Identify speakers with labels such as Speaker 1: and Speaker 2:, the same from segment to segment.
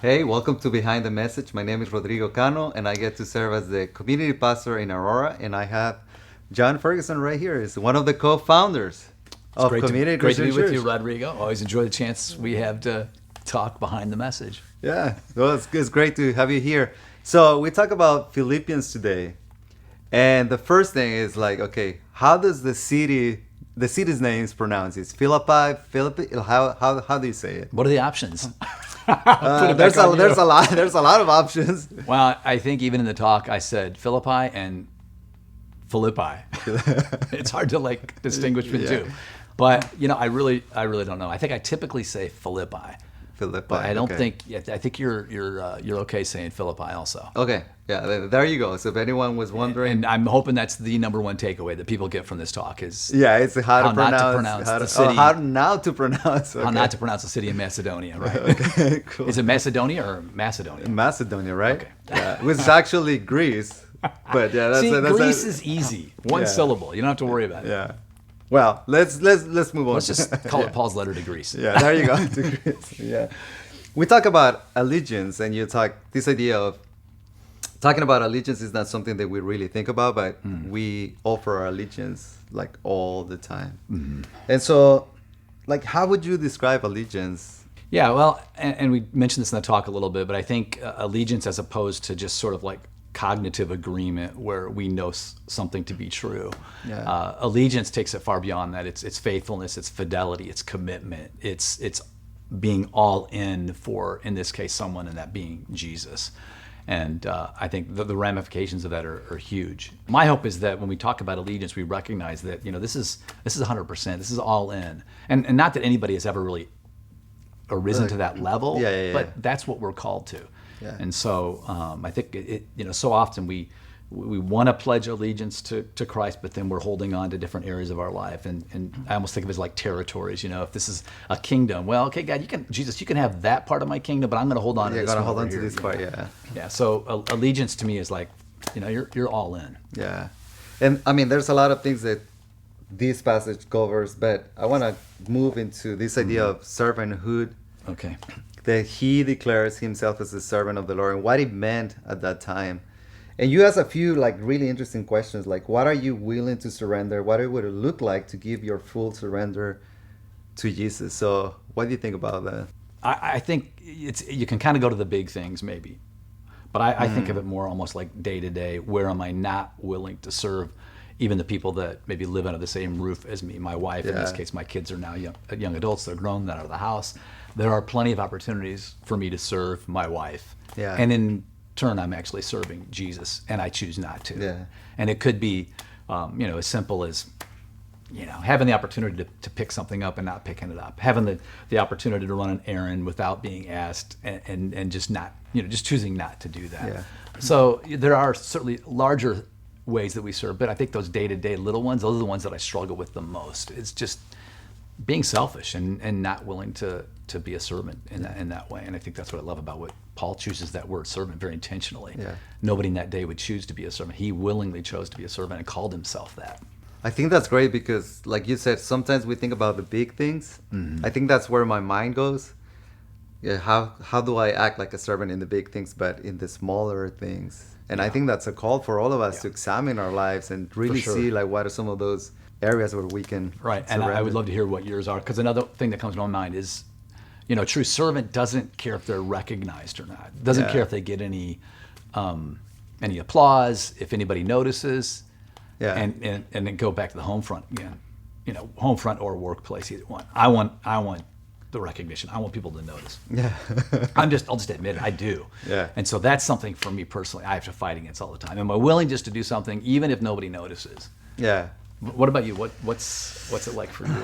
Speaker 1: Hey, welcome to Behind the Message. My name is Rodrigo Cano, and I get to serve as the community pastor in Aurora. And I have John Ferguson right here. He's one of the co-founders of Community
Speaker 2: Great to
Speaker 1: Christian
Speaker 2: be with
Speaker 1: Church.
Speaker 2: you, Rodrigo. Always enjoy the chance we have to talk behind the message.
Speaker 1: Yeah, well, it's great to have you here. So we talk about Philippians today, and the first thing is like, okay, how does the city's name is pronounced? It's Philippi. How do you say it?
Speaker 2: What are the options?
Speaker 1: There's a lot of options.
Speaker 2: Well, I think even in the talk, I said Philippi and Philippi. It's hard to distinguish between two. But I really don't know. I think I typically say Philippi.
Speaker 1: Philippi.
Speaker 2: But I don't
Speaker 1: okay.
Speaker 2: think. I think you're okay saying Philippi also.
Speaker 1: Okay, yeah, there you go. So if anyone was wondering,
Speaker 2: And I'm hoping that's the number one takeaway that people get from this talk is
Speaker 1: it's how
Speaker 2: not to pronounce the city.
Speaker 1: How not to pronounce. Okay.
Speaker 2: How not to pronounce the city of Macedonia, right?
Speaker 1: Okay, cool.
Speaker 2: Is it Macedonia or Macedonia?
Speaker 1: Macedonia, right?
Speaker 2: Okay.
Speaker 1: Yeah, which is actually Greece. But yeah,
Speaker 2: Greece is easy. One syllable. You don't have to worry about it.
Speaker 1: Yeah. Well, let's move on.
Speaker 2: Let's just call it Paul's letter to Greece.
Speaker 1: Yeah, there you go. To Greece. Yeah. We talk about allegiance, and you talk this idea of talking about allegiance is not something that we really think about, but we offer our allegiance like all the time. Mm-hmm. And so, like, how would you describe allegiance?
Speaker 2: Yeah, well, and we mentioned this in the talk a little bit, but I think allegiance as opposed to just sort of like cognitive agreement where we know something to be true. Yeah. Allegiance takes it far beyond that. It's faithfulness, it's fidelity, it's commitment, it's being all in for, in this case, someone, and that being Jesus. And I think the ramifications of that are huge. My hope is that when we talk about allegiance, we recognize that this is 100%. This is all in, and not that anybody has ever really arisen to that level. But that's what we're called to. Yeah. And so I think so often we want to pledge allegiance to Christ, but then we're holding on to different areas of our life, and I almost think of it as like territories. If this is a kingdom, well, okay, God, Jesus, you can have that part of my kingdom, but I'm going to hold on to this.
Speaker 1: You're going to hold on
Speaker 2: to
Speaker 1: this part, yeah.
Speaker 2: Yeah. So allegiance to me is like, you're all in.
Speaker 1: Yeah, and I mean, there's a lot of things that this passage covers, but I want to move into this idea of servanthood.
Speaker 2: Okay.
Speaker 1: That he declares himself as the servant of the Lord and what it meant at that time. And you ask a few really interesting questions, like what are you willing to surrender? What would it look like to give your full surrender to Jesus? So what do you think about that?
Speaker 2: I think you can kind of go to the big things maybe, but I think of it more almost like day to day. Where am I not willing to serve even the people that maybe live under the same roof as me? My wife, in this case, my kids are now young adults. They're grown, they're out of the house. There are plenty of opportunities for me to serve my wife. Yeah. And in turn, I'm actually serving Jesus, and I choose not to. Yeah. And it could be, as simple as, having the opportunity to pick something up and not picking it up, having the opportunity to run an errand without being asked, and just not, just choosing not to do that. Yeah. So there are certainly larger ways that we serve, but I think those day-to-day little ones, those are the ones that I struggle with the most. It's just being selfish and not willing to be a servant in that way. And I think that's what I love about what Paul chooses that word servant very intentionally. Yeah. Nobody in that day would choose to be a servant. He willingly chose to be a servant and called himself that.
Speaker 1: I think that's great because, like you said, sometimes we think about the big things. Mm-hmm. I think that's where my mind goes. Yeah, how do I act like a servant in the big things, but in the smaller things? And I think that's a call for all of us to examine our lives and really see what are some of those areas where we can
Speaker 2: surrender. And I would love to hear what yours are, because another thing that comes to my mind is, a true servant doesn't care if they're recognized or not. Doesn't care if they get any applause, if anybody notices. Yeah. And then go back to the home front again. Home front or workplace, either one. I want the recognition. I want people to notice. Yeah. I'll just admit it. I do. Yeah. And so that's something for me personally I have to fight against all the time. Am I willing just to do something even if nobody notices? Yeah. What about you? What's it like for you?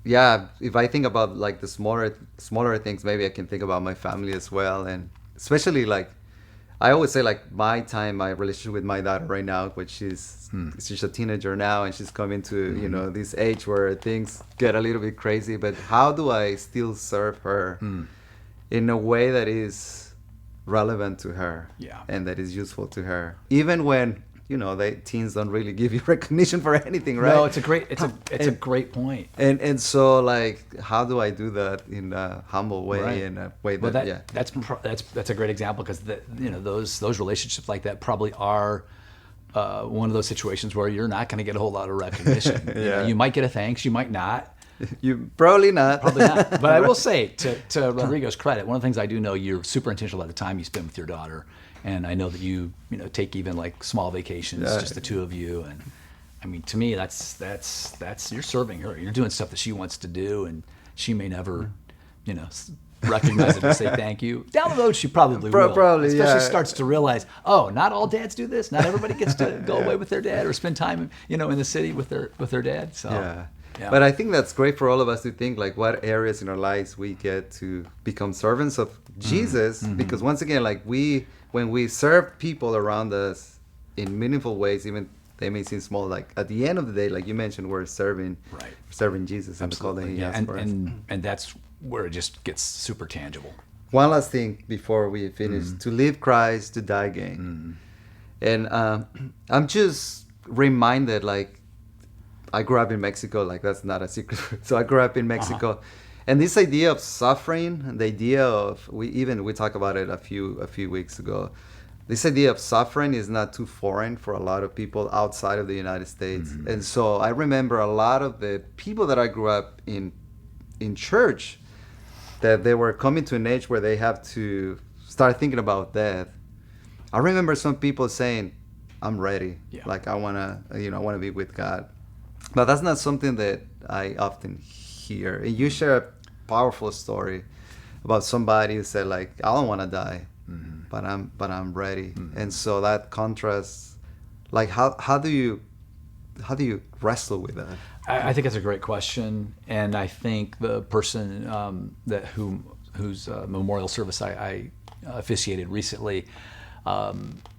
Speaker 1: Yeah, if I think about the smaller things, maybe I can think about my family as well, and especially I always say my relationship with my daughter right now, which she's a teenager now, and she's coming to this age where things get a little bit crazy. But how do I still serve her in a way that is relevant to her, and that is useful to her, even when they teens don't really give you recognition for anything, right?
Speaker 2: No, it's a great point.
Speaker 1: And so like, how do I do that in a humble way,
Speaker 2: Right.
Speaker 1: in a way
Speaker 2: Well,
Speaker 1: that
Speaker 2: that's a great example, because those relationships like that probably are one of those situations where you're not going to get a whole lot of recognition.
Speaker 1: Yeah.
Speaker 2: You might get a thanks, you might not.
Speaker 1: you probably not.
Speaker 2: Probably not. But I will say, to Rodrigo's credit, one of the things I do know, you're super intentional about the time you spend with your daughter, and I know that you take even like small vacations, just the two of you. And I mean, to me, that's you're serving her. You're doing stuff that she wants to do, and she may never, recognize it and say thank you. Down the road, she probably will.
Speaker 1: Probably,
Speaker 2: especially
Speaker 1: yeah.
Speaker 2: starts to realize, oh, not all dads do this. Not everybody gets to go away with their dad or spend time, in the city with their dad. So.
Speaker 1: Yeah. But I think that's great for all of us to think like what areas in our lives we get to become servants of Jesus. Because once again, like when we serve people around us in meaningful ways, even they may seem small, like at the end of the day, like you mentioned, we're serving Jesus and the call that he has for us.
Speaker 2: And that's where it just gets super tangible.
Speaker 1: One last thing before we finish: to live Christ, to die gain. And I'm just reminded, like, I grew up in Mexico, like that's not a secret. So I grew up in Mexico, and this idea of suffering, the idea of we talked about it a few weeks ago. This idea of suffering is not too foreign for a lot of people outside of the United States. And so I remember a lot of the people that I grew up in church, that they were coming to an age where they have to start thinking about death. I remember some people saying, "I'm ready.
Speaker 2: Yeah.
Speaker 1: Like I wanna be with God." But that's not something that I often hear. And you share a powerful story about somebody who said, like, "I don't want to die, but I'm ready." And so that contrast, like, how do you wrestle with that?
Speaker 2: I think that's a great question, and I think the person whose memorial service I officiated recently,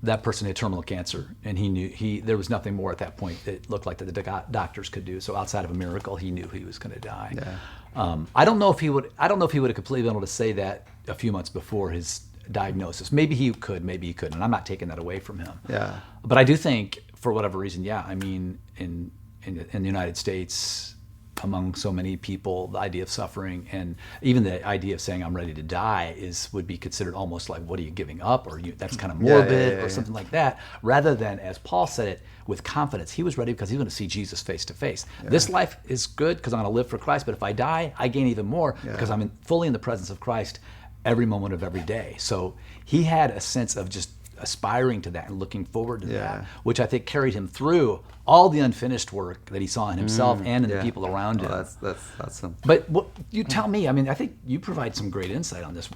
Speaker 2: that person had terminal cancer, and he knew there was nothing more at that point that looked like that the doctors could do. So outside of a miracle, he knew he was going to die.
Speaker 1: Yeah.
Speaker 2: I don't know if he would have completely been able to say that a few months before his diagnosis. Maybe he could, maybe he couldn't, and I'm not taking that away from him.
Speaker 1: Yeah.
Speaker 2: But I do think, for whatever reason, I mean, in the United States, among so many people, the idea of suffering and even the idea of saying I'm ready to die would be considered almost like, what are you giving up, or that's kind of morbid, or something like that, rather than, as Paul said it, with confidence. He was ready because he was going to see Jesus face to face. This life is good because I'm going to live for Christ, but if I die, I gain even more because I'm fully in the presence of Christ every moment of every day. So he had a sense of just aspiring to that and looking forward to that, which I think carried him through all the unfinished work that he saw in himself and in the people around him.
Speaker 1: That's awesome.
Speaker 2: But what you tell me, I mean, I think you provide some great insight on this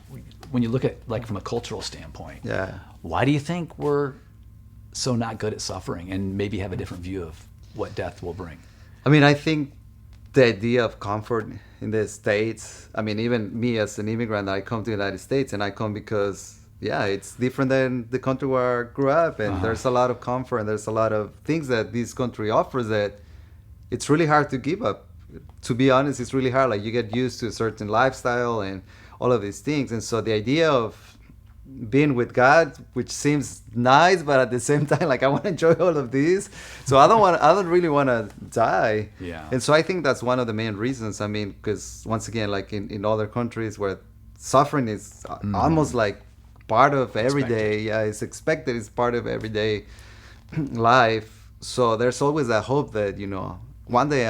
Speaker 2: when you look at, like, from a cultural standpoint.
Speaker 1: Yeah.
Speaker 2: Why do you think we're so not good at suffering and maybe have a different view of what death will bring?
Speaker 1: I mean, I think the idea of comfort in the States, I mean, even me as an immigrant, I come to the United States, and I come because, it's different than the country where I grew up, and there's a lot of comfort, and there's a lot of things that this country offers that it's really hard to give up. To be honest, it's really hard. Like, you get used to a certain lifestyle and all of these things. And so the idea of being with God, which seems nice, but at the same time, like, I want to enjoy all of these. So I don't really want to die.
Speaker 2: Yeah.
Speaker 1: And so I think that's one of the main reasons. I mean, because once again, like in other countries where suffering is almost like part of everyday, it's expected, it's part of everyday life. So there's always that hope that, one day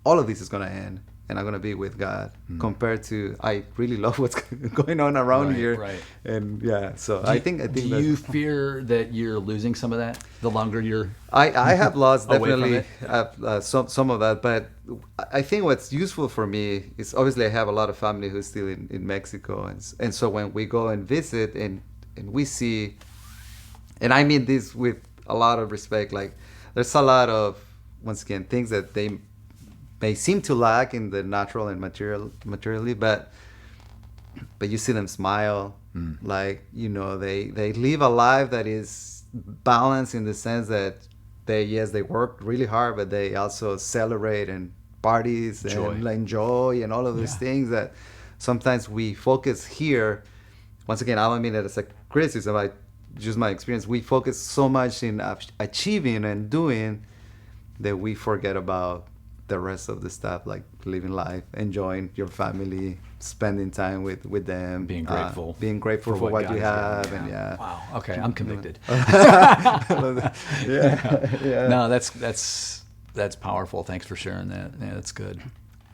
Speaker 1: all of this is going to end and I'm going to be with God, compared to, I really love what's going on around here.
Speaker 2: Right.
Speaker 1: And so I think
Speaker 2: do you fear that you're losing some of that the longer you're
Speaker 1: I have lost
Speaker 2: away from
Speaker 1: definitely some of that, but I think what's useful for me is, obviously I have a lot of family who's still in Mexico, and so when we go and visit and we see, and I mean this with a lot of respect, like, there's a lot of, once again, things that they may seem to lack in the natural and materially, but you see them smile, like, they live a life that is balanced in the sense that they work really hard, but they also celebrate and parties and enjoy and all of those things that sometimes we focus here. Once again, I don't mean it as a criticism. just my experience, we focus so much in achieving and doing that we forget about the rest of the stuff, like living life, enjoying your family, spending time with them,
Speaker 2: Being grateful.
Speaker 1: being grateful for what
Speaker 2: God
Speaker 1: you
Speaker 2: has
Speaker 1: have,
Speaker 2: given
Speaker 1: and
Speaker 2: you.
Speaker 1: yeah.
Speaker 2: Wow. Okay, I'm convicted.
Speaker 1: Yeah.
Speaker 2: No, that's powerful. Thanks for sharing that. Yeah, that's good.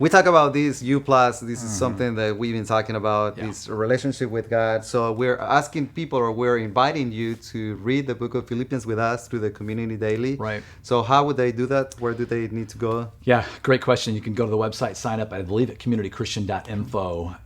Speaker 1: We talk about this U plus. This is something that we've been talking about.
Speaker 2: Yeah.
Speaker 1: This relationship with God. So we're asking people, or we're inviting you to read the book of Philippians with us through the community daily.
Speaker 2: Right.
Speaker 1: So how would they do that? Where do they need to go?
Speaker 2: Yeah, great question. You can go to the website, sign up, I believe, at communitychristian.info.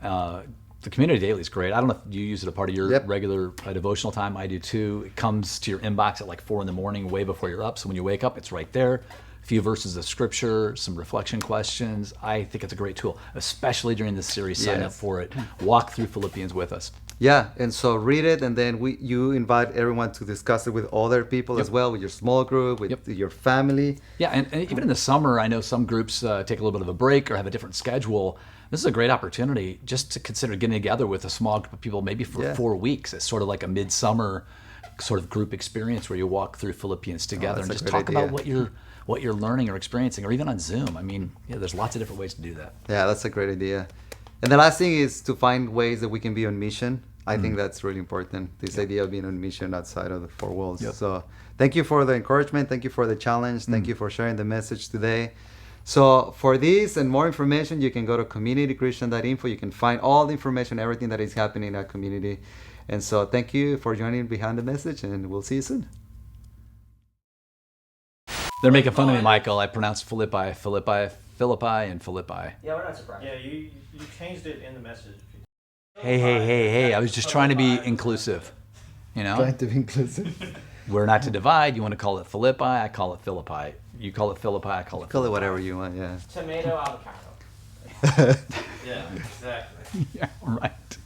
Speaker 2: The community daily is great. I don't know if you use it a part of your regular devotional time. I do too. It comes to your inbox at like 4 a.m, way before you're up. So when you wake up, it's right there. A few verses of scripture, some reflection questions. I think it's a great tool, especially during this series. Sign up for it. Walk through Philippians with us.
Speaker 1: Yeah, and so read it, and then you invite everyone to discuss it with other people as well, with your small group, with your family.
Speaker 2: Yeah, and even in the summer, I know some groups take a little bit of a break or have a different schedule. This is a great opportunity just to consider getting together with a small group of people, maybe for 4 weeks. It's sort of like a midsummer sort of group experience where you walk through Philippians together and just talk about what you're learning or experiencing, or even on Zoom. I mean, there's lots of different ways to do that.
Speaker 1: Yeah, that's a great idea. And the last thing is to find ways that we can be on mission. I think that's really important, this idea of being on mission outside of the four walls. So thank you for the encouragement. Thank you for the challenge. Thank you for sharing the message today. So for this and more information, you can go to communitychristian.info. You can find all the information, everything that is happening in our community. And so thank you for joining Behind the Message, and we'll see you soon.
Speaker 2: They're making fun of me, Michael. I pronounced Philippi, and Philippi.
Speaker 3: Yeah, we're not surprised. Yeah, you changed it in the message.
Speaker 2: Hey. I was just trying to be inclusive. You know?
Speaker 1: Trying to be inclusive.
Speaker 2: We're not to divide. You want to call it Philippi, I call it Philippi. You call it Philippi, I call it
Speaker 1: Call
Speaker 2: Philippi.
Speaker 1: it whatever you want, yeah.
Speaker 3: Tomato avocado. Yeah, exactly.
Speaker 2: Yeah, right.